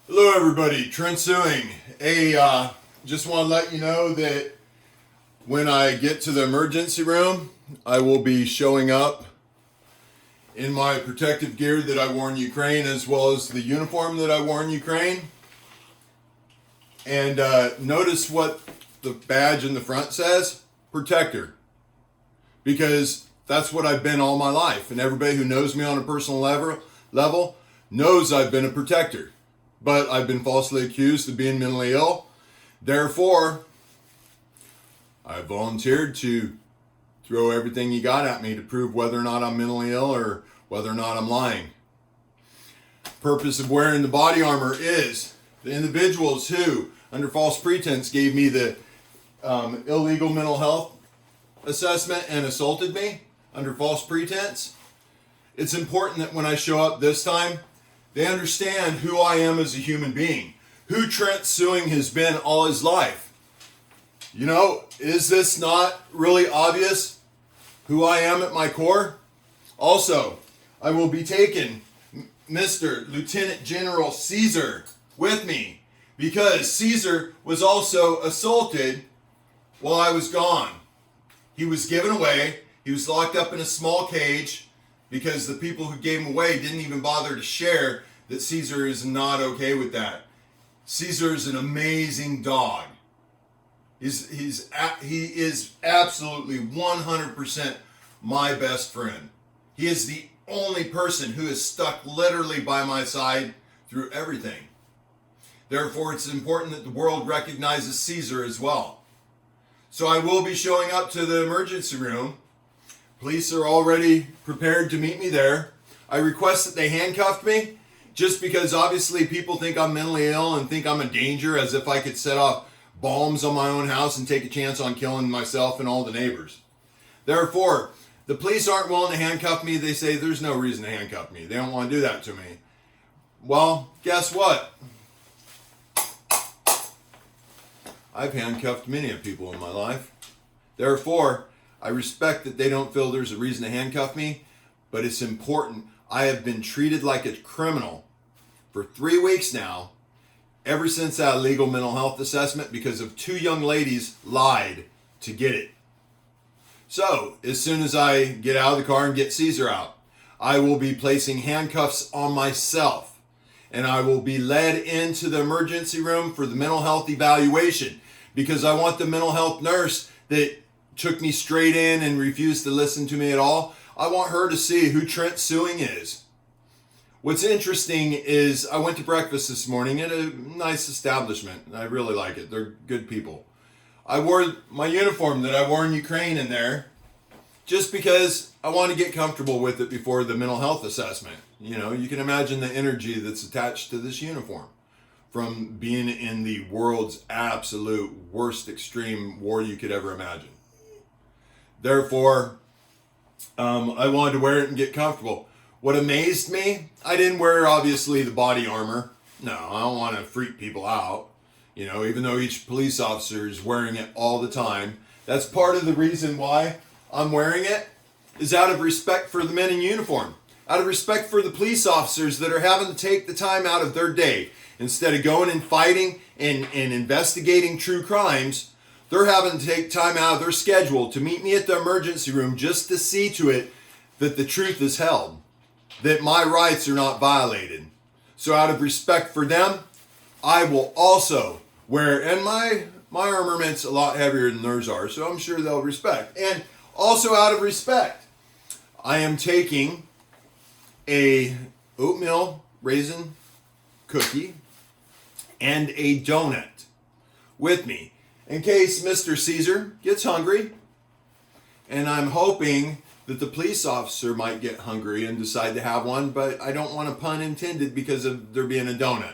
Hello everybody, Trent Suing. Just want to let you know that when I get to the emergency room, I will be showing up in my protective gear that I wore in Ukraine, as well as the uniform that I wore in Ukraine. And notice what the badge in the front says, Protector. Because that's what I've been all my life. And everybody who knows me on a personal level knows I've been a protector. But I've been falsely accused of being mentally ill. Therefore, I volunteered to throw everything you got at me to prove whether or not I'm mentally ill or whether or not I'm lying. Purpose of wearing the body armor is the individuals who, under false pretense, gave me the illegal mental health assessment and assaulted me under false pretense. It's important that when I show up this time, they understand who I am as a human being, who Trent Suing has been all his life. You know, is this not really obvious who I am at my core? Also, I will be taking Mr. Lieutenant General Caesar with me because Caesar was also assaulted while I was gone. He was given away. He was locked up in a small cage because the people who gave him away didn't even bother to share that Caesar is not okay with that. Caesar is an amazing dog. He is absolutely 100% my best friend. He is the only person who has stuck literally by my side through everything. Therefore, it's important that the world recognizes Caesar as well. So I will be showing up to the emergency room. Police are already prepared to meet me there. I request that they handcuff me, just because obviously people think I'm mentally ill and think I'm a danger, as if I could set off bombs on my own house and take a chance on killing myself and all the neighbors. Therefore, the police aren't willing to handcuff me. They say there's no reason to handcuff me. They don't want to do that to me. Well, guess what? I've handcuffed many of people in my life. Therefore, I respect that they don't feel there's a reason to handcuff me, but it's important. I have been treated like a criminal for 3 weeks now, ever since that illegal mental health assessment, because of 2 young ladies lied to get it. So, as soon as I get out of the car and get Caesar out, I will be placing handcuffs on myself, and I will be led into the emergency room for the mental health evaluation, because I want the mental health nurse that took me straight in and refused to listen to me at all, I want her to see who Trent Suing is. What's interesting is I went to breakfast this morning at a nice establishment. I really like it. They're good people. I wore my uniform that I wore in Ukraine in there just because I want to get comfortable with it before the mental health assessment. You know, you can imagine the energy that's attached to this uniform from being in the world's absolute worst extreme war you could ever imagine. Therefore, I wanted to wear it and get comfortable. What amazed me, I didn't wear obviously the body armor. No, I don't want to freak people out. You know, even though each police officer is wearing it all the time. That's part of the reason why I'm wearing it, is out of respect for the men in uniform. Out of respect for the police officers that are having to take the time out of their day. Instead of going and fighting and investigating true crimes, they're having to take time out of their schedule to meet me at the emergency room just to see to it that the truth is held, that my rights are not violated. So out of respect for them, I will also wear, and my armament's a lot heavier than theirs are, so I'm sure they'll respect. And also out of respect, I am taking a oatmeal raisin cookie and a donut with me in case Mr. Caesar gets hungry, and I'm hoping that the police officer might get hungry and decide to have one, but I don't want a pun intended because of there being a donut.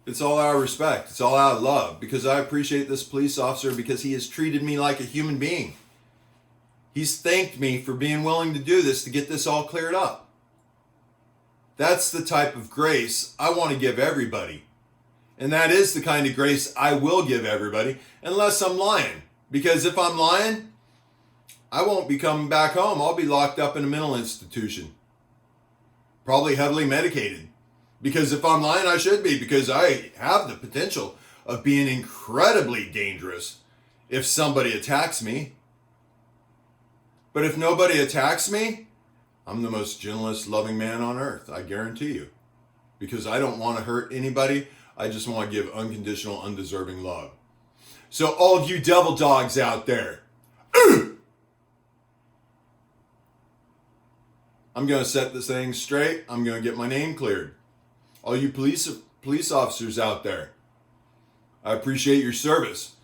It's all out of respect. It's all out of love, because I appreciate this police officer because he has treated me like a human being. He's thanked me for being willing to do this to get this all cleared up. That's the type of grace I want to give everybody. And that is the kind of grace I will give everybody, unless I'm lying. Because if I'm lying, I won't be coming back home. I'll be locked up in a mental institution. Probably heavily medicated. Because if I'm lying, I should be, because I have the potential of being incredibly dangerous if somebody attacks me. But if nobody attacks me, I'm the most gentlest, loving man on earth, I guarantee you. Because I don't want to hurt anybody. I just want to give unconditional, undeserving love. So all of you devil dogs out there, I'm going to set this thing straight. I'm going to get my name cleared. All you police officers out there, I appreciate your service.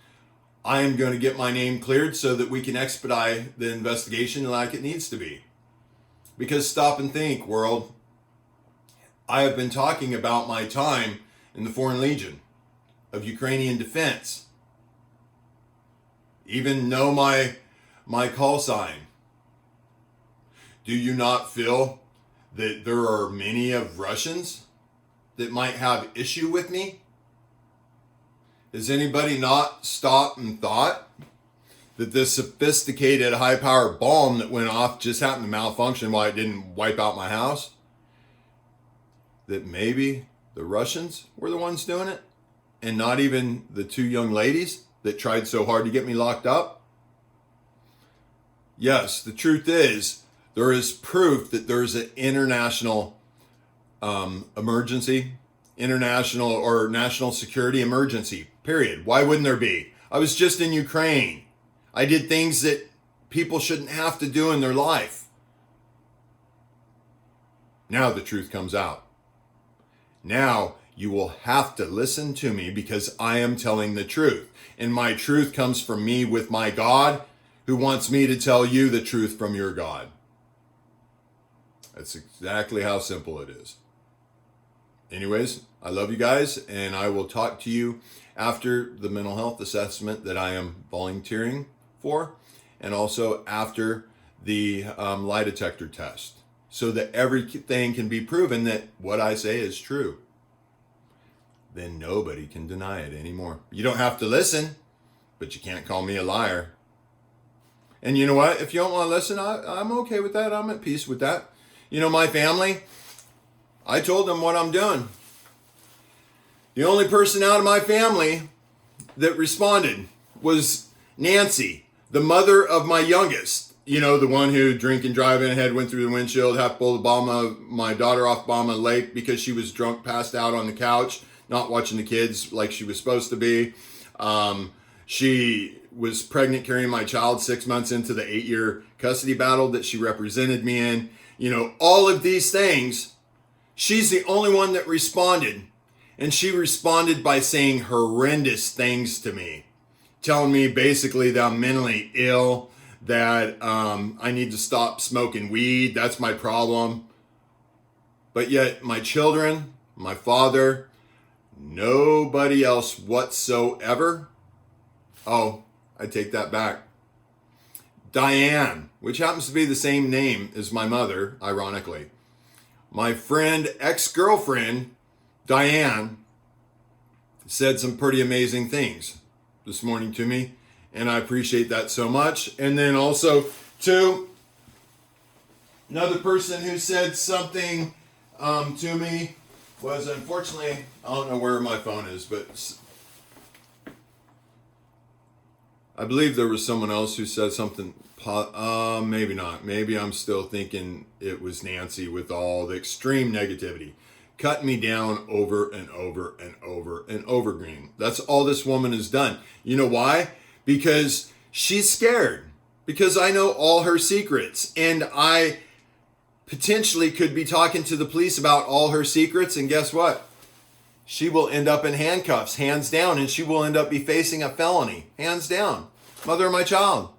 I am going to get my name cleared so that we can expedite the investigation like it needs to be. Because stop and think, world. I have been talking about my time in the Foreign Legion of Ukrainian defense. Even know my call sign. Do you not feel that there are many of Russians that might have issue with me? Has anybody not stopped and thought that this sophisticated high-powered bomb that went off just happened to malfunction while it didn't wipe out my house? That maybe the Russians were the ones doing it and not even the two young ladies that tried so hard to get me locked up? Yes, the truth is there is proof that there's an international emergency, international or national security emergency, period. Why wouldn't there be? I was just in Ukraine. I did things that people shouldn't have to do in their life. Now the truth comes out. Now you will have to listen to me because I am telling the truth. And my truth comes from me with my God, who wants me to tell you the truth from your God. That's exactly how simple it is. Anyways, I love you guys, and I will talk to you after the mental health assessment that I am volunteering for, and also after the lie detector test, so that everything can be proven that what I say is true. Then nobody can deny it anymore. You don't have to listen, but you can't call me a liar. And you know what? If you don't want to listen, I'm okay with that. I'm at peace with that. You know, my family, I told them what I'm doing. The only person out of my family that responded was Nancy, the mother of my youngest. You know, the one who drink and driving head went through the windshield, half pulled my daughter off Obama Lake because she was drunk, passed out on the couch, not watching the kids like she was supposed to be. She was pregnant carrying my child 6 months into the 8-year custody battle that she represented me in. You know, all of these things, she's the only one that responded. And she responded by saying horrendous things to me, telling me basically that I'm mentally ill, that I need to stop smoking weed. That's my problem. But yet my children, my father, nobody else whatsoever. Oh, I take that back. Diane, which happens to be the same name as my mother, ironically. My friend, ex-girlfriend, Diane, said some pretty amazing things this morning to me, and I appreciate that so much. And then also, to another person who said something to me was, unfortunately, I don't know where my phone is, but I believe there was someone else who said something, maybe not. Maybe I'm still thinking it was Nancy with all the extreme negativity. Cut me down over and over and over and over again. That's all this woman has done. You know why? Because she's scared. Because I know all her secrets. And I potentially could be talking to the police about all her secrets. And guess what? She will end up in handcuffs, hands down. And she will end up be facing a felony, hands down. Mother of my child.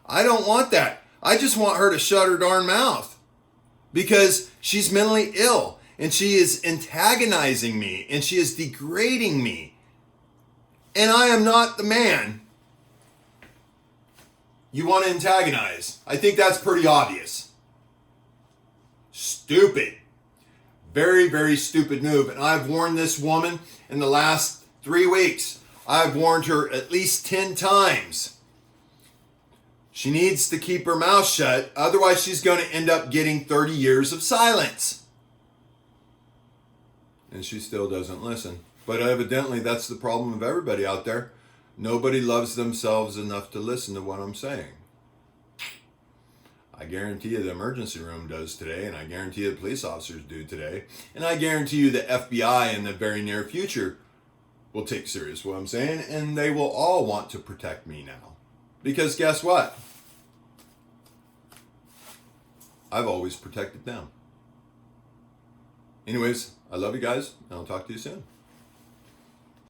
I don't want that. I just want her to shut her darn mouth. Because she's mentally ill. And she is antagonizing me, and she is degrading me. And I am not the man you want to antagonize. I think that's pretty obvious. Stupid. Very, very stupid move. And I've warned this woman in the last 3 weeks. I've warned her at least 10 times. She needs to keep her mouth shut. Otherwise, she's going to end up getting 30 years of silence. And she still doesn't listen. But evidently that's the problem of everybody out there. Nobody loves themselves enough to listen to what I'm saying. I guarantee you the emergency room does today, and I guarantee you the police officers do today, and I guarantee you the FBI in the very near future will take serious what I'm saying, and they will all want to protect me now. Because guess what? I've always protected them. Anyways, I love you guys, and I'll talk to you soon.